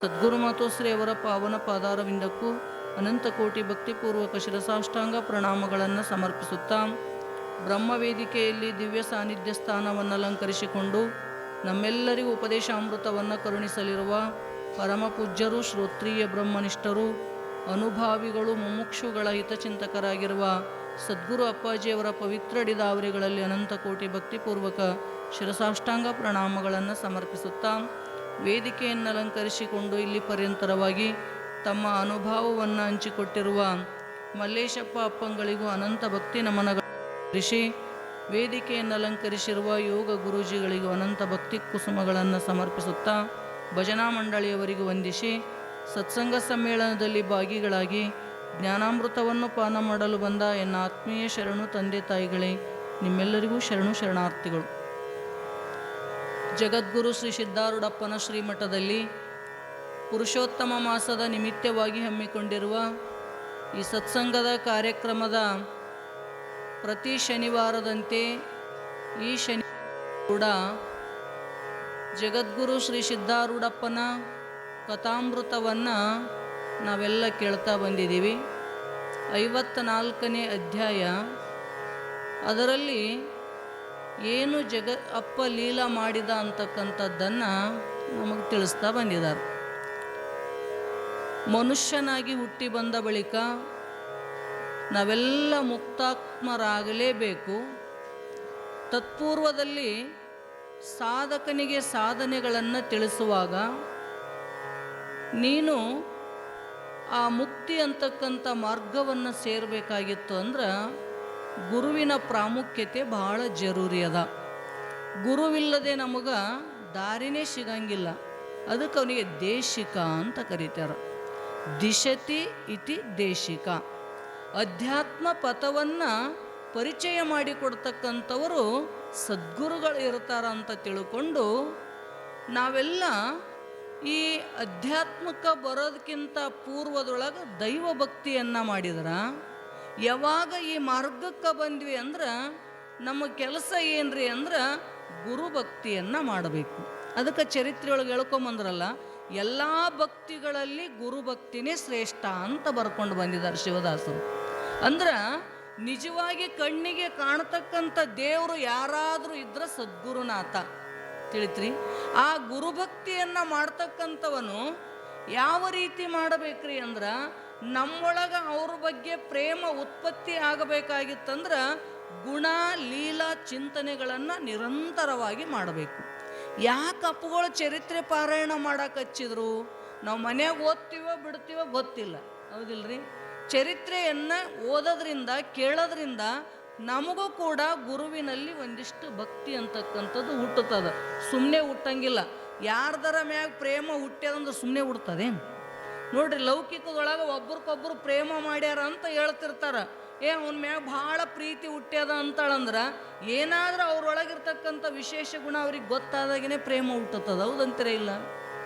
ಸದ್ಗುರು ಮಾತೋಶ್ರೀ ಅವರ ಪಾವನ ಪಾದಾರವಿಂದಕ್ಕೂ ಅನಂತ ಕೋಟಿ ಭಕ್ತಿಪೂರ್ವಕ ಶಿರಸಾಷ್ಟಾಂಗ ಪ್ರಣಾಮಗಳನ್ನು ಸಮರ್ಪಿಸುತ್ತಾ, ಬ್ರಹ್ಮವೇದಿಕೆಯಲ್ಲಿ ದಿವ್ಯ ಸಾನ್ನಿಧ್ಯ ಸ್ಥಾನವನ್ನು ಅಲಂಕರಿಸಿಕೊಂಡು ನಮ್ಮೆಲ್ಲರಿಗೂ ಉಪದೇಶಾಮೃತವನ್ನು ಕರುಣಿಸಲಿರುವ ಪರಮ ಪೂಜ್ಯರು, ಶ್ರೋತ್ರಿಯ ಬ್ರಹ್ಮನಿಷ್ಠರು, ಅನುಭಾವಿಗಳು, ಮುಮುಕ್ಷುಗಳ ಹಿತಚಿಂತಕರಾಗಿರುವ ಸದ್ಗುರು ಅಪ್ಪಾಜಿಯವರ ಪವಿತ್ರ ಡಿದಾವರಿಗಳಲ್ಲಿ ಅನಂತ ಕೋಟಿ ಭಕ್ತಿಪೂರ್ವಕ ಶಿರಸಾಷ್ಟಾಂಗ ಪ್ರಣಾಮಗಳನ್ನು ಸಮರ್ಪಿಸುತ್ತಾ, ವೇದಿಕೆಯನ್ನು ಅಲಂಕರಿಸಿಕೊಂಡು ಇಲ್ಲಿ ಪರ್ಯಂತರವಾಗಿ ತಮ್ಮ ಅನುಭವವನ್ನು ಹಂಚಿಕೊಟ್ಟಿರುವ ಮಲ್ಲೇಶಪ್ಪ ಅಪ್ಪಂಗಳಿಗೂ ಅನಂತ ಭಕ್ತಿ ನಮನಗಳಿಸಿ, ವೇದಿಕೆಯನ್ನು ಅಲಂಕರಿಸಿರುವ ಯೋಗ ಗುರೂಜಿಗಳಿಗೂ ಅನಂತ ಭಕ್ತಿ ಕುಸುಮಗಳನ್ನು ಸಮರ್ಪಿಸುತ್ತಾ, ಭಜನಾ ಮಂಡಳಿಯವರಿಗೂ ವಂದಿಸಿ, ಸತ್ಸಂಗ ಸಮ್ಮೇಳನದಲ್ಲಿ ಭಾಗಿಗಳಾಗಿ ಜ್ಞಾನಾಮೃತವನ್ನು ಪಾನ ಮಾಡಲು ಬಂದ ಎನ್ನ ಆತ್ಮೀಯ ಶರಣು ತಂದೆ ತಾಯಿಗಳೇ, ನಿಮ್ಮೆಲ್ಲರಿಗೂ ಶರಣು ಶರಣಾರ್ಥಿಗಳು. ಜಗದ್ಗುರು ಶ್ರೀ ಸಿದ್ಧಾರೂಢಪ್ಪನ ಶ್ರೀಮಠದಲ್ಲಿ ಪುರುಷೋತ್ತಮ ಮಾಸದ ನಿಮಿತ್ತವಾಗಿ ಹಮ್ಮಿಕೊಂಡಿರುವ ಈ ಸತ್ಸಂಗದ ಕಾರ್ಯಕ್ರಮದ ಪ್ರತಿ ಶನಿವಾರದಂತೆ ಈ ಶನಿ ಕೂಡ ಜಗದ್ಗುರು ಶ್ರೀ ಸಿದ್ಧಾರೂಢಪ್ಪನ ಕಥಾಮೃತವನ್ನು ನಾವೆಲ್ಲ ಕೇಳ್ತಾ ಬಂದಿದ್ದೀವಿ. 54ನೇ ಅಧ್ಯಾಯ. ಅದರಲ್ಲಿ ಏನು ಅಪ್ಪ ಲೀಲಾ ಮಾಡಿದ ಅಂತಕ್ಕಂಥದ್ದನ್ನು ನಮಗೆ ತಿಳಿಸ್ತಾ ಬಂದಿದ್ದಾರೆ. ಮನುಷ್ಯನಾಗಿ ಹುಟ್ಟಿ ಬಂದ ಬಳಿಕ ನಾವೆಲ್ಲ ಮುಕ್ತಾತ್ಮರಾಗಲೇಬೇಕು. ತತ್ಪೂರ್ವದಲ್ಲಿ ಸಾಧಕನಿಗೆ ಸಾಧನೆಗಳನ್ನು ತಿಳಿಸುವಾಗ ನೀನು ಆ ಮುಕ್ತಿ ಅಂತಕ್ಕಂಥ ಮಾರ್ಗವನ್ನು ಸೇರಬೇಕಾಗಿತ್ತು ಅಂದ್ರೆ ಗುರುವಿನ ಪ್ರಾಮುಖ್ಯತೆ ಭಾಳ ಜರೂರಿ ಅದ. ಗುರುವಿಲ್ಲದೆ ನಮಗೆ ದಾರಿನೇ ಸಿಗಂಗಿಲ್ಲ. ಅದಕ್ಕೆ ಅವನಿಗೆ ದೇಶಿಕ ಅಂತ ಕರೀತಾರೆ. ದಿಶತಿ ಇತಿ ದೇಶಿಕ. ಅಧ್ಯಾತ್ಮ ಪಥವನ್ನು ಪರಿಚಯ ಮಾಡಿಕೊಡ್ತಕ್ಕಂಥವರು ಸದ್ಗುರುಗಳು ಇರ್ತಾರ ಅಂತ ತಿಳ್ಕೊಂಡು ನಾವೆಲ್ಲ ಈ ಅಧ್ಯಾತ್ಮಕ್ಕೆ ಬರೋದಕ್ಕಿಂತ ಪೂರ್ವದೊಳಗೆ ದೈವ ಭಕ್ತಿಯನ್ನು ಮಾಡಿದ್ರೆ, ಯಾವಾಗ ಈ ಮಾರ್ಗಕ್ಕೆ ಬಂದ್ವಿ ಅಂದ್ರೆ ನಮ್ಮ ಕೆಲಸ ಏನ್ರಿ ಅಂದ್ರೆ ಗುರುಭಕ್ತಿಯನ್ನು ಮಾಡಬೇಕು. ಅದಕ್ಕೆ ಚರಿತ್ರೆಯೊಳಗೆ ಹೇಳ್ಕೊಂಬಂದ್ರಲ್ಲ, ಎಲ್ಲ ಭಕ್ತಿಗಳಲ್ಲಿ ಗುರುಭಕ್ತಿನೇ ಶ್ರೇಷ್ಠ ಅಂತ ಬರ್ಕೊಂಡು ಬಂದಿದ್ದಾರೆ ಶಿವದಾಸರು. ಅಂದ್ರೆ ನಿಜವಾಗಿ ಕಣ್ಣಿಗೆ ಕಾಣತಕ್ಕಂಥ ದೇವರು ಯಾರಾದರೂ ಇದ್ರೆ ಸದ್ಗುರುನಾಥ. ತಿಳಿತ್ರಿ? ಆ ಗುರುಭಕ್ತಿಯನ್ನು ಮಾಡ್ತಕ್ಕಂಥವನು ಯಾವ ರೀತಿ ಮಾಡಬೇಕ್ರಿ ಅಂದ್ರೆ, ನಮ್ಮೊಳಗೆ ಅವ್ರ ಬಗ್ಗೆ ಪ್ರೇಮ ಉತ್ಪತ್ತಿ ಆಗಬೇಕಾಗಿತ್ತಂದ್ರೆ ಗುಣ ಲೀಲಾ ಚಿಂತನೆಗಳನ್ನು ನಿರಂತರವಾಗಿ ಮಾಡಬೇಕು. ಯಾಕೆ ಅಪ್ಪುಗಳು ಚರಿತ್ರೆ ಪಾರಾಯಣ ಮಾಡಕ್ಕೆ ಹಚ್ಚಿದ್ರು? ನಾವು ಮನೆಯಾಗ ಓದ್ತೀವೋ ಬಿಡ್ತೀವೋ ಗೊತ್ತಿಲ್ಲ, ಹೌದಿಲ್ರಿ? ಚರಿತ್ರೆಯನ್ನು ಓದೋದ್ರಿಂದ ಕೇಳೋದ್ರಿಂದ ನಮಗೂ ಕೂಡ ಗುರುವಿನಲ್ಲಿ ಒಂದಿಷ್ಟು ಭಕ್ತಿ ಅಂತಕ್ಕಂಥದ್ದು ಹುಟ್ಟುತ್ತದೆ. ಸುಮ್ಮನೆ ಹುಟ್ಟಂಗಿಲ್ಲ. ಯಾರ್ದರ ಮ್ಯಾಗ ಪ್ರೇಮ ಹುಟ್ಟ್ಯದಂದ್ರೆ ಸುಮ್ಮನೆ ಹುಡ್ತದೆ ನೋಡ್ರಿ. ಲೌಕಿಕದೊಳಗೆ ಒಬ್ರಿಗೊಬ್ರು ಪ್ರೇಮ ಮಾಡ್ಯಾರ ಅಂತ ಹೇಳ್ತಿರ್ತಾರೆ. ಅವನ ಮ್ಯಾಗ ಭಾಳ ಪ್ರೀತಿ ಹುಟ್ಟ್ಯದ ಅಂತಾಳಂದ್ರೆ ಏನಾದರೂ ಅವ್ರೊಳಗಿರ್ತಕ್ಕಂಥ ವಿಶೇಷ ಗುಣ ಅವ್ರಿಗೆ ಗೊತ್ತಾದಾಗೇ ಪ್ರೇಮ ಹುಟ್ಟುತ್ತದೆ. ಹೌದಂತೀರ? ಇಲ್ಲ,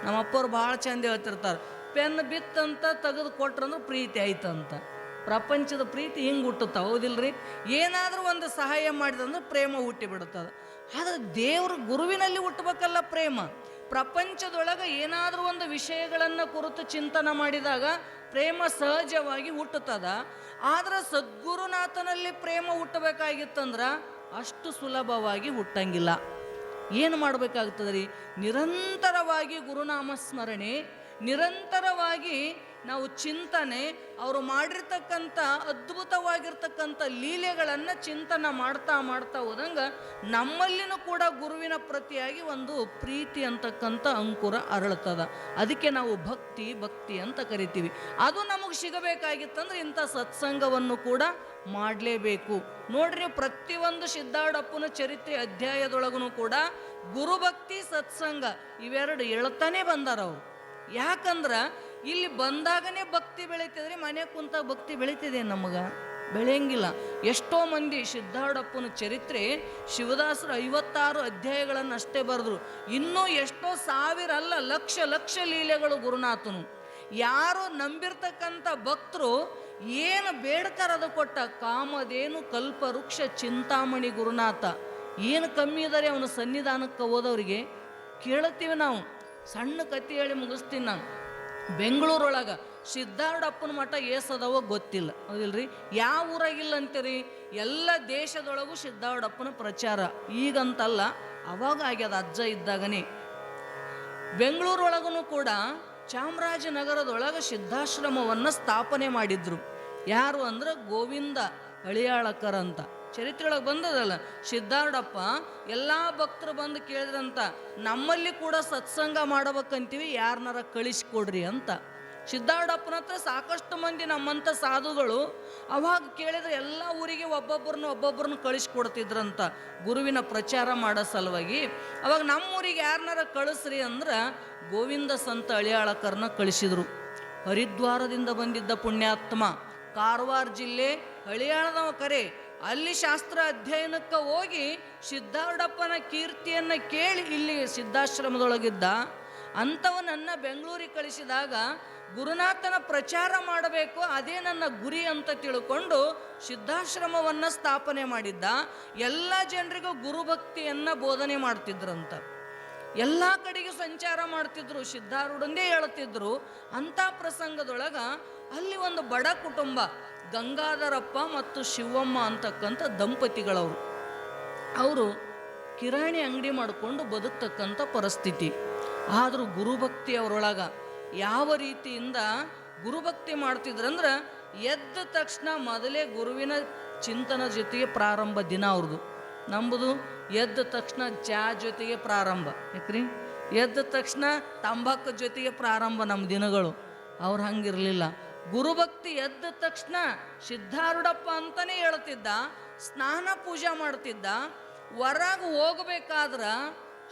ನಮ್ಮ ಅಪ್ಪವ್ರು ಭಾಳ ಚಂದ ಹೇಳ್ತಿರ್ತಾರೆ, ಪೆನ್ ಬಿತ್ತಂತ ತೆಗೆದು ಕೊಟ್ರಂದ್ರೆ ಪ್ರೀತಿ ಆಯ್ತಂತ. ಪ್ರಪಂಚದ ಪ್ರೀತಿ ಹಿಂಗೆ ಹುಟ್ಟುತ್ತೆ, ಹೌದಿಲ್ರಿ? ಏನಾದರೂ ಒಂದು ಸಹಾಯ ಮಾಡಿದಂದ್ರೆ ಪ್ರೇಮ ಹುಟ್ಟಿ ಬಿಡುತ್ತದೆ. ಆದರೆ ದೇವ್ರ ಗುರುವಿನಲ್ಲಿ ಹುಟ್ಟಬೇಕಲ್ಲ ಪ್ರೇಮ. ಪ್ರಪಂಚದೊಳಗೆ ಏನಾದರೂ ಒಂದು ವಿಷಯಗಳನ್ನು ಕುರಿತು ಚಿಂತನೆ ಮಾಡಿದಾಗ ಪ್ರೇಮ ಸಹಜವಾಗಿ ಹುಟ್ಟುತ್ತದ. ಆದರೆ ಸದ್ಗುರುನಾಥನಲ್ಲಿ ಪ್ರೇಮ ಹುಟ್ಟಬೇಕಾಗಿತ್ತಂದ್ರೆ ಅಷ್ಟು ಸುಲಭವಾಗಿ ಹುಟ್ಟಂಗಿಲ್ಲ. ಏನು ಮಾಡಬೇಕಾಗ್ತದೆ ರೀ? ನಿರಂತರವಾಗಿ ಗುರುನಾಮ ಸ್ಮರಣೆ, ನಿರಂತರವಾಗಿ ನಾವು ಚಿಂತನೆ, ಅವರು ಮಾಡಿರ್ತಕ್ಕಂಥ ಅದ್ಭುತವಾಗಿರ್ತಕ್ಕಂಥ ಲೀಲೆಗಳನ್ನು ಚಿಂತನೆ ಮಾಡ್ತಾ ಮಾಡ್ತಾ ಹೋದಂಗೆ ನಮ್ಮಲ್ಲಿನೂ ಕೂಡ ಗುರುವಿನ ಪ್ರತಿಯಾಗಿ ಒಂದು ಪ್ರೀತಿ ಅಂತಕ್ಕಂಥ ಅಂಕುರ ಅರಳುತ್ತದೆ. ಅದಕ್ಕೆ ನಾವು ಭಕ್ತಿ ಅಂತ ಕರಿತೀವಿ. ಅದು ನಮಗೆ ಸಿಗಬೇಕಾಗಿತ್ತಂದ್ರೆ ಇಂಥ ಸತ್ಸಂಗವನ್ನು ಕೂಡ ಮಾಡಲೇಬೇಕು. ನೋಡ್ರಿ, ಪ್ರತಿಯೊಂದು ಸಿದ್ಧಾರೂಢಪ್ಪನ ಚರಿತ್ರೆ ಅಧ್ಯಾಯದೊಳಗೂ ಕೂಡ ಗುರುಭಕ್ತಿ ಸತ್ಸಂಗ ಇವೆರಡು ಹೇಳ್ತಾನೆ ಬಂದಾರ ಅವರು. ಯಾಕಂದ್ರೆ ಇಲ್ಲಿ ಬಂದಾಗನೇ ಭಕ್ತಿ ಬೆಳೀತಿದ್ರಿ, ಮನೆ ಕುಂತ ಭಕ್ತಿ ಬೆಳೀತಿದೆ ನಮಗೆ? ಬೆಳೆಯಂಗಿಲ್ಲ. ಎಷ್ಟೋ ಮಂದಿ ಸಿದ್ಧಾರೂಢಪ್ಪನ ಚರಿತ್ರೆ ಶಿವದಾಸರು 56 ಅಧ್ಯಾಯಗಳನ್ನು ಅಷ್ಟೇ ಬರೆದ್ರು. ಇನ್ನೂ ಎಷ್ಟೋ ಸಾವಿರ ಅಲ್ಲ ಲಕ್ಷ ಲೀಲೆಗಳು ಗುರುನಾಥನು. ಯಾರು ನಂಬಿರ್ತಕ್ಕಂಥ ಭಕ್ತರು ಏನು ಬೇಡ್ತಾರದು ಕೊಟ್ಟ. ಕಾಮಧೇನು ಕಲ್ಪವೃಕ್ಷ ಚಿಂತಾಮಣಿ ಗುರುನಾಥ. ಏನು ಕಮ್ಮಿ ಇದ್ದಾರೆ ಅವನ ಸನ್ನಿಧಾನಕ್ಕೆ ಹೋದವರಿಗೆ ಕೇಳುತ್ತೀವಿ ನಾವು. ಸಣ್ಣ ಕತೆ ಹೇಳಿ ಮುಗಿಸ್ತೀನಿ ನಾನು. ಬೆಂಗಳೂರೊಳಗೆ ಸಿದ್ಧಾರೂಢಪ್ಪನ ಮಠ ಏಸದವೋ ಗೊತ್ತಿಲ್ಲ, ಹೌದಿಲ್ರಿ? ಯಾವ ಊರಾಗಿಲ್ಲ ಅಂತೀರಿ? ಎಲ್ಲ ದೇಶದೊಳಗೂ ಸಿದ್ಧಾರೂಢಪ್ಪನ ಪ್ರಚಾರ. ಈಗಂತಲ್ಲ, ಅವಾಗ ಆಗ್ಯದ ಅಜ್ಜ ಇದ್ದಾಗನೇ. ಬೆಂಗಳೂರೊಳಗೂ ಕೂಡ ಚಾಮರಾಜನಗರದೊಳಗೆ ಸಿದ್ಧಾಶ್ರಮವನ್ನು ಸ್ಥಾಪನೆ ಮಾಡಿದ್ರು. ಯಾರು ಅಂದ್ರೆ ಗೋವಿಂದ ಹಳಿಯಾಳಕರ್ ಅಂತ ಚರಿತ್ರೆಯೊಳಗೆ ಬಂದದಲ್ಲ. ಸಿದ್ಧಾರೂಢಪ್ಪ ಎಲ್ಲ ಭಕ್ತರು ಬಂದು ಕೇಳಿದ್ರಂತ, ನಮ್ಮಲ್ಲಿ ಕೂಡ ಸತ್ಸಂಗ ಮಾಡಬೇಕಂತೀವಿ, ಯಾರನ್ನಾರ ಕಳಿಸ್ಕೊಡ್ರಿ ಅಂತ. ಸಿದ್ಧಾರೂಢಪ್ಪನ ಹತ್ರ ಸಾಕಷ್ಟು ಮಂದಿ ನಮ್ಮಂಥ ಸಾಧುಗಳು ಅವಾಗ ಕೇಳಿದ್ರೆ ಎಲ್ಲ ಊರಿಗೆ ಒಬ್ಬೊಬ್ಬರನ್ನ ಕಳಿಸ್ಕೊಡ್ತಿದ್ರಂತ ಗುರುವಿನ ಪ್ರಚಾರ ಮಾಡೋ ಸಲುವಾಗಿ. ಅವಾಗ ನಮ್ಮೂರಿಗೆ ಯಾರನ್ನಾರ ಕಳಿಸ್ರಿ ಅಂದ್ರೆ ಗೋವಿಂದ ಸಂತ ಹಳಿಯಾಳಕರ್ನ ಕಳಿಸಿದ್ರು. ಹರಿದ್ವಾರದಿಂದ ಬಂದಿದ್ದ ಪುಣ್ಯಾತ್ಮ, ಕಾರವಾರ ಜಿಲ್ಲೆ ಹಳಿಯಾಳದವ ಕರೆ. ಅಲ್ಲಿ ಶಾಸ್ತ್ರ ಅಧ್ಯಯನಕ್ಕೆ ಹೋಗಿ ಸಿದ್ಧಾರೂಢಪ್ಪನ ಕೀರ್ತಿಯನ್ನು ಕೇಳಿ ಇಲ್ಲಿ ಸಿದ್ಧಾಶ್ರಮದೊಳಗಿದ್ದ ಅಂಥವನನ್ನು ಬೆಂಗಳೂರಿಗೆ ಕಳಿಸಿದಾಗ ಗುರುನಾಥನ ಪ್ರಚಾರ ಮಾಡಬೇಕು, ಅದೇ ನನ್ನ ಗುರಿ ಅಂತ ತಿಳ್ಕೊಂಡು ಸಿದ್ಧಾಶ್ರಮವನ್ನು ಸ್ಥಾಪನೆ ಮಾಡಿದ್ದ. ಎಲ್ಲ ಜನರಿಗೂ ಗುರುಭಕ್ತಿಯನ್ನು ಬೋಧನೆ ಮಾಡ್ತಿದ್ರಂತ. ಎಲ್ಲ ಕಡೆಗೂ ಸಂಚಾರ ಮಾಡ್ತಿದ್ರು, ಸಿದ್ಧಾರೂಢಂದೇ ಹೇಳ್ತಿದ್ರು. ಅಂಥ ಪ್ರಸಂಗದೊಳಗೆ ಅಲ್ಲಿ ಒಂದು ಬಡ ಕುಟುಂಬ, ಗಂಗಾಧರಪ್ಪ ಮತ್ತು ಶಿವಮ್ಮ ಅಂತಕ್ಕಂಥ ದಂಪತಿಗಳವರು. ಅವರು ಕಿರಾಣಿ ಅಂಗಡಿ ಮಾಡಿಕೊಂಡು ಬದುಕ್ತಕ್ಕಂಥ ಪರಿಸ್ಥಿತಿ. ಆದರೂ ಗುರುಭಕ್ತಿ ಅವರೊಳಗೆ ಯಾವ ರೀತಿಯಿಂದ ಗುರುಭಕ್ತಿ ಮಾಡ್ತಿದ್ರಂದ್ರೆ, ಎದ್ದ ತಕ್ಷಣ ಮೊದಲೇ ಗುರುವಿನ ಚಿಂತನ ಜೊತೆಗೆ ಪ್ರಾರಂಭ ದಿನ ಅವ್ರದ್ದು. ನಂಬುದು ಎದ್ದ ತಕ್ಷಣ ಚಾ ಜೊತೆಗೆ ಪ್ರಾರಂಭ, ಯಾಕ್ರಿ? ಎದ್ದ ತಕ್ಷಣ ತಂಬಾಕು ಜೊತೆಗೆ ಪ್ರಾರಂಭ ನಮ್ಮ ದಿನಗಳು. ಅವ್ರು ಹಂಗಿರಲಿಲ್ಲ. ಗುರುಭಕ್ತಿ ಎದ್ದ ತಕ್ಷಣ ಸಿದ್ಧಾರೂಢಪ್ಪ ಅಂತಲೇ ಹೇಳ್ತಿದ್ದ, ಸ್ನಾನ ಪೂಜೆ ಮಾಡ್ತಿದ್ದ. ಹೊರಗೆ ಹೋಗ್ಬೇಕಾದ್ರೆ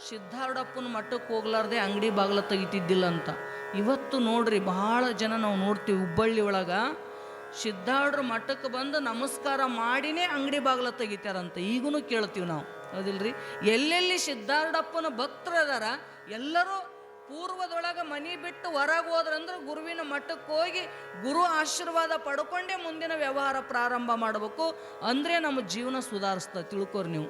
ಸಿದ್ಧಾರೂಢಪ್ಪನ ಮಠಕ್ಕೆ ಹೋಗ್ಲಾರ್ದೆ ಅಂಗಡಿ ಬಾಗಿಲ ತೆಗಿತಿದ್ದಿಲ್ಲ ಅಂತ. ಇವತ್ತು ನೋಡ್ರಿ, ಬಹಳ ಜನ ನಾವು ನೋಡ್ತೀವಿ ಹುಬ್ಬಳ್ಳಿ ಒಳಗೆ ಸಿದ್ಧಾರೂಢರ ಮಠಕ್ಕೆ ಬಂದು ನಮಸ್ಕಾರ ಮಾಡಿನೇ ಅಂಗಡಿ ಬಾಗಿಲ ತೆಗಿತಾರಂತ. ಈಗೂ ಕೇಳ್ತೀವಿ ನಾವು, ಹೌದಿಲ್ರಿ? ಎಲ್ಲೆಲ್ಲಿ ಸಿದ್ಧಾರೂಢಪ್ಪನ ಭಕ್ತರು ಅದಾರ ಎಲ್ಲರೂ ಪೂರ್ವದೊಳಗೆ ಮನೆ ಬಿಟ್ಟು ಹೊರಗೆ ಹೋದ್ರಂದ್ರೆ ಗುರುವಿನ ಮಠಕ್ಕೆ ಹೋಗಿ ಗುರು ಆಶೀರ್ವಾದ ಪಡ್ಕೊಂಡೇ ಮುಂದಿನ ವ್ಯವಹಾರ ಪ್ರಾರಂಭ ಮಾಡಬೇಕು. ಅಂದರೆ ನಮ್ಮ ಜೀವನ ಸುಧಾರಿಸ್ತಾ, ತಿಳ್ಕೊರಿ ನೀವು.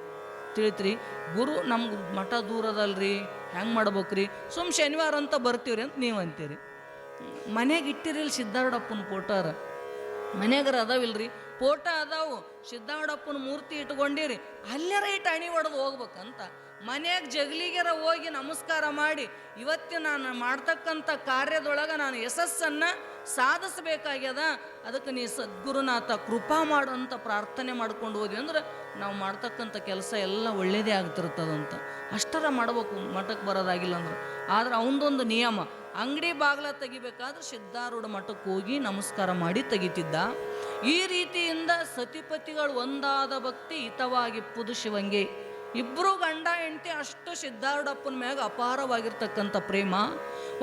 ತಿಳಿತ್ರಿ? ಗುರು ನಮ್ಗೆ ಮಠ ದೂರದಲ್ರಿ, ಹೆಂಗೆ ಮಾಡ್ಬೇಕ್ರಿ? ಶನಿವಾರ ಅಂತ ಬರ್ತೀವ್ರಿ ಅಂತ ನೀವು ಅಂತೀರಿ. ಮನೆಗೆ ಇಟ್ಟಿರಿಲ್ಲ ಸಿದ್ಧಾರೂಢಪ್ಪನ ಫೋಟೋರ, ಮನೆಯಾಗರ ಅದಾವಿಲ್ರಿ ಫೋಟೋ ಅದಾವು, ಸಿದ್ಧಾರೂಢಪ್ಪನ ಮೂರ್ತಿ ಇಟ್ಕೊಂಡಿರಿ, ಅಲ್ಲಾರ ಇಟ್ಟು ಅಣಿ ಹೊಡೆದು ಹೋಗ್ಬೇಕಂತ. ಮನ್ಯಾಗ ಜಗಲಿಗೆರ ಹೋಗಿ ನಮಸ್ಕಾರ ಮಾಡಿ ಇವತ್ತು ನಾನು ಮಾಡ್ತಕ್ಕಂಥ ಕಾರ್ಯದೊಳಗೆ ನಾನು ಯಶಸ್ಸನ್ನು ಸಾಧಿಸಬೇಕಾಗ್ಯದ, ಅದಕ್ಕೆ ನೀ ಸದ್ಗುರುನಾಥ ಕೃಪಾ ಮಾಡು ಅಂತ ಪ್ರಾರ್ಥನೆ ಮಾಡ್ಕೊಂಡು ಹೋದ್ವಿ ಅಂದ್ರೆ ನಾವು ಮಾಡ್ತಕ್ಕಂಥ ಕೆಲಸ ಎಲ್ಲ ಒಳ್ಳೆಯದೇ ಆಗ್ತಿರ್ತದಂತ. ಅಷ್ಟರ ಮಾಡ್ಬೇಕು ಮಠಕ್ಕೆ ಬರೋದಾಗಿಲ್ಲ ಅಂದ್ರೆ. ಆದ್ರೆ ಅವನದೊಂದು ನಿಯಮ, ಅಂಗಡಿ ಬಾಗಿಲ ತೆಗಿಬೇಕಾದ್ರೆ ಸಿದ್ಧಾರೂಢ ಮಠಕ್ಕೆ ಹೋಗಿ ನಮಸ್ಕಾರ ಮಾಡಿ ತೆಗಿತಿದ್ದ. ಈ ರೀತಿಯಿಂದ ಸತಿಪತಿಗಳು ಒಂದಾದ ಭಕ್ತಿ ಹಿತವಾಗಿಪ್ಪುದು ಶಿವಂಗೆ. ಇಬ್ಬರು ಗಂಡ ಹೆಂಡತಿ ಅಷ್ಟು ಸಿದ್ಧಾರೂಢಪ್ಪನ ಮ್ಯಾಗ ಅಪಾರವಾಗಿರ್ತಕ್ಕಂಥ ಪ್ರೇಮ.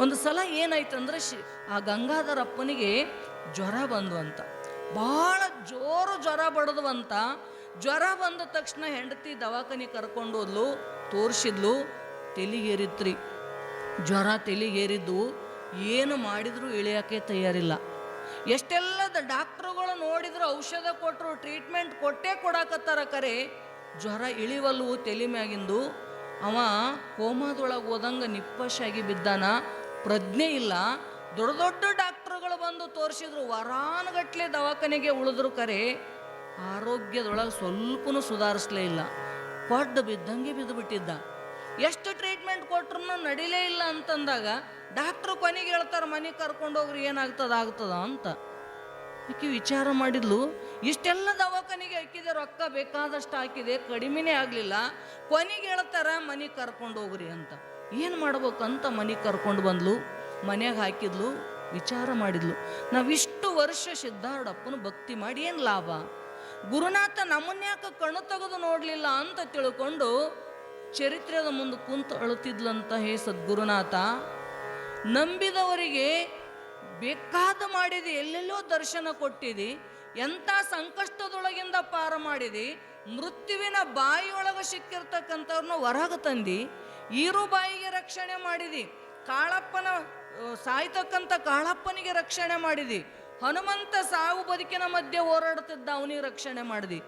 ಒಂದು ಸಲ ಏನಾಯ್ತಂದ್ರೆ ಆ ಗಂಗಾಧರಪ್ಪನಿಗೆ ಜ್ವರ ಬಂದು ಅಂತ, ಭಾಳ ಜೋರು ಜ್ವರ ಬಡದ್ವಂತ. ಜ್ವರ ಬಂದ ತಕ್ಷಣ ಹೆಂಡತಿ ದವಾಖಾನೆ ಕರ್ಕೊಂಡು ಹೋದ್ಲು, ತೋರಿಸಿದ್ಲು, ತೆಲಿಗೇರಿತ್ರಿ. ಜ್ವರ ತೆಲಿಗೇರಿದ್ದು ಏನು ಮಾಡಿದ್ರು ಇಳಿಯೋಕ್ಕೆ ತಯಾರಿಲ್ಲ. ಎಷ್ಟೆಲ್ಲದ ಡಾಕ್ಟ್ರುಗಳು ನೋಡಿದ್ರು, ಔಷಧ ಕೊಟ್ಟರು, ಟ್ರೀಟ್ಮೆಂಟ್ ಕೊಟ್ಟೇ ಕೊಡಾಕತ್ತಾರ. ಕರೆ ಜ್ವರ ಇಳಿವಲ್ವು ತಲೆ ಮ್ಯಾಗಿಂದು. ಅವ ಕೋಮಾದೊಳಗೆ ಹೋದಂಗೆ ನಿಪ್ಪಶಾಗಿ ಬಿದ್ದಾನ, ಪ್ರಜ್ಞೆ ಇಲ್ಲ. ದೊಡ್ಡ ದೊಡ್ಡ ಡಾಕ್ಟ್ರುಗಳು ಬಂದು ತೋರಿಸಿದ್ರು, ವಾರಾನುಗಟ್ಲೆ ದವಾಖಾನೆಗೆ ಉಳಿದ್ರು. ಕರೆ ಆರೋಗ್ಯದೊಳಗೆ ಸ್ವಲ್ಪನೂ ಸುಧಾರಿಸಲೇ ಇಲ್ಲ, ಕೊಡ್ಡು ಬಿದ್ದಂಗೆ ಬಿದ್ದು ಬಿಟ್ಟಿದ್ದ. ಎಷ್ಟು ಟ್ರೀಟ್ಮೆಂಟ್ ಕೊಟ್ರು ನಡಿಲೇ ಇಲ್ಲ ಅಂತಂದಾಗ ಡಾಕ್ಟ್ರು ಕೊನೆಗೆ ಹೇಳ್ತಾರೆ, ಮನೆಗೆ ಕರ್ಕೊಂಡೋಗ್ರಿ, ಆಗ್ತದ ಅಂತ. ಆಕೆ ವಿಚಾರ ಮಾಡಿದ್ಲು, ಇಷ್ಟೆಲ್ಲ ದವಾಖಾನೆಗೆ ಹಾಕಿದೆ, ರೊಕ್ಕ ಬೇಕಾದಷ್ಟು ಹಾಕಿದೆ, ಕಡಿಮೆನೇ ಆಗಲಿಲ್ಲ. ಕೊನೆಗೆ ಹೇಳ್ತಾರ ಮನೆಗೆ ಕರ್ಕೊಂಡು ಹೋಗ್ರಿ ಅಂತ. ಏನು ಮಾಡ್ಬೇಕಂತ ಮನೆಗೆ ಕರ್ಕೊಂಡು ಬಂದ್ಲು, ಮನೆಯಾಗ ಹಾಕಿದ್ಲು, ವಿಚಾರ ಮಾಡಿದ್ಲು, ನಾವಿಷ್ಟು ವರ್ಷ ಸಿದ್ಧಾರೂಢಪ್ಪನ ಭಕ್ತಿ ಮಾಡಿ ಏನು ಲಾಭ? ಗುರುನಾಥ ನಮ್ಮನ್ಯಾಕೆ ಕಣ್ಣು ತೆಗೆದು ನೋಡಲಿಲ್ಲ ಅಂತ ತಿಳ್ಕೊಂಡು ಚರಿತ್ರೆದ ಮುಂದೆ ಕುಂತು ಅಳುತ್ತಿದ್ಲಂತ. ಹೇ ಸದ್ಗುರುನಾಥ, ನಂಬಿದವರಿಗೆ ಬೇಕಾದ ಮಾಡಿದಿ, ಎಲ್ಲೆಲ್ಲೋ ದರ್ಶನ ಕೊಟ್ಟಿದಿ, ಎಂಥ ಸಂಕಷ್ಟದೊಳಗಿಂದ ಪಾರ ಮಾಡಿದಿ, ಮೃತ್ಯುವಿನ ಬಾಯಿಯೊಳಗೆ ಸಿಕ್ಕಿರ್ತಕ್ಕಂಥವ್ರನ್ನ ಹೊರಗೆ ತಂದು ಈರು ಬಾಯಿಗೆ ರಕ್ಷಣೆ ಮಾಡಿದಿ, ಕಾಳಪ್ಪನ ಸಾಯ್ತಕ್ಕಂಥ ಕಾಳಪ್ಪನಿಗೆ ರಕ್ಷಣೆ ಮಾಡಿದಿ, ಹನುಮಂತ ಸಾವು ಬದುಕಿನ ಮಧ್ಯೆ ಹೋರಾಡ್ತಿದ್ದ ಅವನಿಗೆ ರಕ್ಷಣೆ ಮಾಡಿದಿ.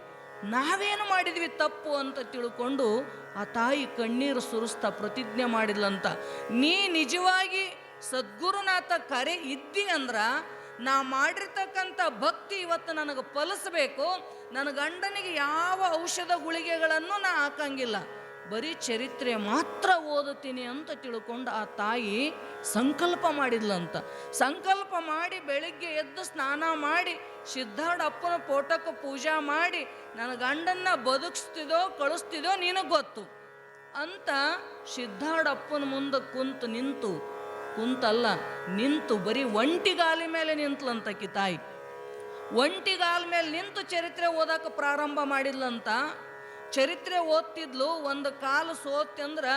ನಾವೇನು ಮಾಡಿದ್ವಿ ತಪ್ಪು ಅಂತ ತಿಳ್ಕೊಂಡು ಆ ತಾಯಿ ಕಣ್ಣೀರು ಸುರಿಸ್ತಾ ಪ್ರತಿಜ್ಞೆ ಮಾಡಿದ್ಲಂತ, ನೀ ನಿಜವಾಗಿ ಸದ್ಗುರುನಾಥ ಕರೆ ಇದ್ದಿ ಅಂದ್ರ ನಾ ಮಾಡಿರ್ತಕ್ಕಂಥ ಭಕ್ತಿ ಇವತ್ತು ನನಗೆ ಫಲಿಸ್ಬೇಕು. ನನ್ನ ಗಂಡನಿಗೆ ಯಾವ ಔಷಧ ಗುಳಿಗೆಗಳನ್ನು ನಾ ಹಾಕಂಗಿಲ್ಲ, ಬರೀ ಚರಿತ್ರೆ ಮಾತ್ರ ಓದುತ್ತೀನಿ ಅಂತ ತಿಳ್ಕೊಂಡು ಆ ತಾಯಿ ಸಂಕಲ್ಪ ಮಾಡಿದ್ಲಂತ. ಸಂಕಲ್ಪ ಮಾಡಿ ಬೆಳಿಗ್ಗೆ ಎದ್ದು ಸ್ನಾನ ಮಾಡಿ ಸಿದ್ಧಾರೂಢಪ್ಪನ ಫೋಟೋಕ್ಕೆ ಪೂಜಾ ಮಾಡಿ ನನ್ನ ಗಂಡನ್ನ ಬದುಕಿಸ್ತಿದೋ ಕಳಿಸ್ತಿದೋ ನಿನಗೆ ಗೊತ್ತು ಅಂತ ಸಿದ್ಧಾರೂಢಪ್ಪನ ಮುಂದೆ ನಿಂತು ಬರೀ ಒಂಟಿಗಾಲಿ ಮೇಲೆ ನಿಂತ್ಲಂತಕಿ ತಾಯಿ. ಒಂಟಿಗಾಲ ಮೇಲೆ ನಿಂತು ಚರಿತ್ರೆ ಓದಕ್ಕೆ ಪ್ರಾರಂಭ ಮಾಡಿದ್ಲಂತ. ಚರಿತ್ರೆ ಓದ್ತಿದ್ಲು. ಒಂದು ಕಾಲು ಸೋತಂದ್ರೆ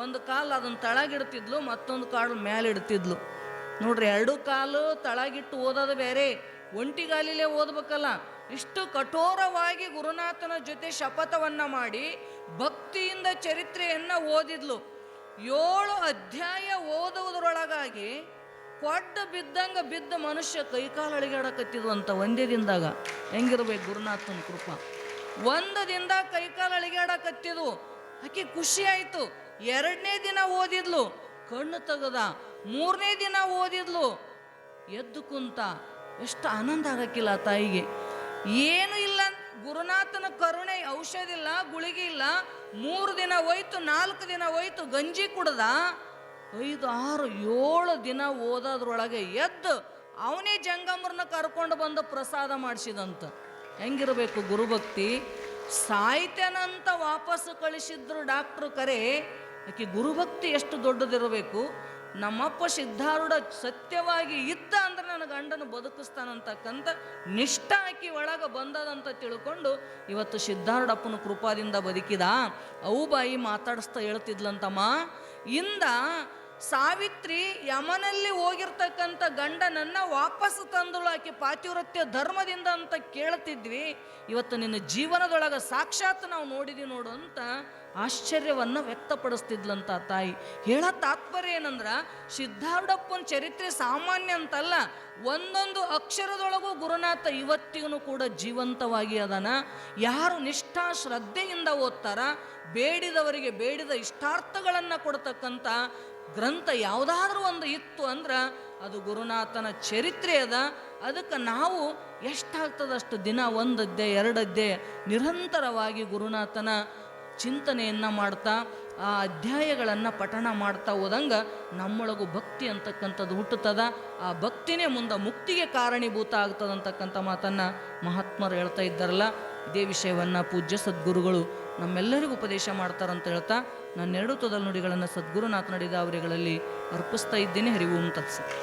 ಒಂದು ಕಾಲು ಅದನ್ನು ತಳಗಿಡ್ತಿದ್ಲು, ಮತ್ತೊಂದು ಕಾಲು ಮೇಲಿಡ್ತಿದ್ಲು. ನೋಡ್ರಿ, ಎರಡು ಕಾಲು ತಳಗಿಟ್ಟು ಓದೋದು ಬೇರೆ, ಒಂಟಿಗಾಲಿಲೇ ಓದ್ಬೇಕಲ್ಲ. ಇಷ್ಟು ಕಠೋರವಾಗಿ ಗುರುನಾಥನ ಜೊತೆ ಶಪಥವನ್ನು ಮಾಡಿ ಭಕ್ತಿಯಿಂದ ಚರಿತ್ರೆಯನ್ನು ಓದಿದ್ಲು. 7 ಅಧ್ಯಾಯ ಓದುವುದರೊಳಗಾಗಿ ಕೊಡ್ಡ ಬಿದ್ದ ಮನುಷ್ಯ ಕೈಕಾಲು ಅಳಿಗಾಡಕತ್ತಿದ್ವಂತ ಒಂದೇ ದಿನದಾಗ. ಹೆಂಗಿರ್ಬೇಕು ಗುರುನಾಥನ ಕೃಪಾ. ಒಂದು ದಿನದ ಕೈಕಾಲು ಅಳಿಗಾಡಕತ್ತಿದ್ವು. ಆಕೆ ಖುಷಿ ಆಯಿತು. 2ನೇ ದಿನ ಓದಿದ್ಲು, ಕಣ್ಣು ತೆಗದ. 3ನೇ ದಿನ ಓದಿದ್ಲು, ಎದ್ದು ಕುಂತ. ಎಷ್ಟು ಆನಂದ ಆಗಕ್ಕಿಲ್ಲ ಆ ತಾಯಿಗೆ. ಏನು ಇಲ್ಲ, ಗುರುನಾಥನ ಕರುಣೆ, ಔಷಧ ಇಲ್ಲ, ಗುಳಿಗೆ ಇಲ್ಲ. 3 ದಿನ ಹೋಯ್ತು, 4 ದಿನ ಹೋಯ್ತು, ಗಂಜಿ ಕುಡ್ದ. 5, 6, 7 ದಿನ ಓದೋದ್ರೊಳಗೆ ಎದ್ದು ಅವನೇ ಜಂಗಮರನ್ನ ಕರ್ಕೊಂಡು ಬಂದು ಪ್ರಸಾದ ಮಾಡಿಸಿದಂತ. ಹೆಂಗಿರಬೇಕು ಗುರುಭಕ್ತಿ. ಸಾಯ್ತೇನಂತ ವಾಪಸ್ಸು ಕಳಿಸಿದ್ರು ಡಾಕ್ಟ್ರು ಕರೆ. ಆಕೆ ಗುರುಭಕ್ತಿ ಎಷ್ಟು ದೊಡ್ಡದಿರಬೇಕು. ನಮ್ಮಪ್ಪ ಸಿದ್ಧಾರೂಢ ಸತ್ಯವಾಗಿ ಇದ್ದ ಅಂದ್ರೆ ನನ್ನ ಗಂಡನ ಬದುಕಿಸ್ತಾನಂತಕ್ಕಂಥ ನಿಷ್ಠ ಆಕಿ ಒಳಗೆ ಬಂದದಂತ ತಿಳ್ಕೊಂಡು ಇವತ್ತು ಸಿದ್ಧಾರೂಢಪ್ಪನ ಕೃಪಾದಿಂದ ಬದುಕಿದ. ಅವು ಬಾಯಿ ಮಾತಾಡಿಸ್ತಾ ಹೇಳ್ತಿದ್ಲಂತಮ್ಮ, ಇಂದ ಸಾವಿತ್ರಿ ಯಮನಲ್ಲಿ ಹೋಗಿರ್ತಕ್ಕಂಥ ಗಂಡನನ್ನ ವಾಪಸ್ ತಂದಳು ಆಕೆ ಪಾತಿವ್ರತ್ಯ ಧರ್ಮದಿಂದ ಅಂತ ಕೇಳ್ತಿದ್ವಿ. ಇವತ್ತು ನಿನ್ನ ಜೀವನದೊಳಗೆ ಸಾಕ್ಷಾತ್ ನಾವು ನೋಡಿದ್ವಿ ನೋಡು ಅಂತ ಆಶ್ಚರ್ಯವನ್ನು ವ್ಯಕ್ತಪಡಿಸ್ತಿದ್ಲಂತ ತಾಯಿ. ಹೇಳೋ ತಾತ್ಪರ್ಯ ಏನಂದ್ರ, ಸಿದ್ಧಾರೂಢಪ್ಪನ ಚರಿತ್ರೆ ಸಾಮಾನ್ಯ ಅಂತಲ್ಲ, ಒಂದೊಂದು ಅಕ್ಷರದೊಳಗೂ ಗುರುನಾಥ ಇವತ್ತಿಗೂ ಕೂಡ ಜೀವಂತವಾಗಿ ಅದನ. ಯಾರು ನಿಷ್ಠಾ ಶ್ರದ್ಧೆಯಿಂದ ಓದ್ತಾರ, ಬೇಡಿದವರಿಗೆ ಬೇಡಿದ ಇಷ್ಟಾರ್ಥಗಳನ್ನು ಕೊಡ್ತಕ್ಕಂಥ ಗ್ರಂಥ ಯಾವುದಾದ್ರೂ ಒಂದು ಇತ್ತು ಅಂದ್ರೆ ಅದು ಗುರುನಾಥನ ಚರಿತ್ರೆ ಅದ. ಅದಕ್ಕೆ ನಾವು ಎಷ್ಟಾಗ್ತದಷ್ಟು ದಿನ 1 ಅಧ್ಯಾಯ 2 ಅಧ್ಯಾಯ ನಿರಂತರವಾಗಿ ಗುರುನಾಥನ ಚಿಂತನೆಯನ್ನು ಮಾಡ್ತಾ ಆ ಅಧ್ಯಾಯಗಳನ್ನು ಪಠಣ ಮಾಡ್ತಾ ಹೋದಂಗೆ ನಮ್ಮೊಳಗೂ ಭಕ್ತಿ ಅಂತಕ್ಕಂಥದ್ದು ಹುಟ್ಟುತ್ತದ. ಆ ಭಕ್ತಿನೇ ಮುಂದೆ ಮುಕ್ತಿಗೆ ಕಾರಣೀಭೂತ ಆಗ್ತದಂತಕ್ಕಂಥ ಮಾತನ್ನು ಮಹಾತ್ಮರು ಹೇಳ್ತಾ ಇದ್ದಾರಲ್ಲ. ಇದೇ ವಿಷಯವನ್ನು ಪೂಜ್ಯ ಸದ್ಗುರುಗಳು ನಮ್ಮೆಲ್ಲರಿಗೂ ಉಪದೇಶ ಮಾಡ್ತಾರಂತ ಹೇಳ್ತಾ ನನ್ನ 2 ತೊದಲು ನುಡಿಗಳನ್ನು ಸದ್ಗುರುನಾಥ ನುಡಿದ ಅವರುಗಳಲ್ಲಿ ಅರ್ಪಿಸ್ತಾ ಇದ್ದೇನೆ. ಹರಿ ಓಂ ತತ್ಸತ್.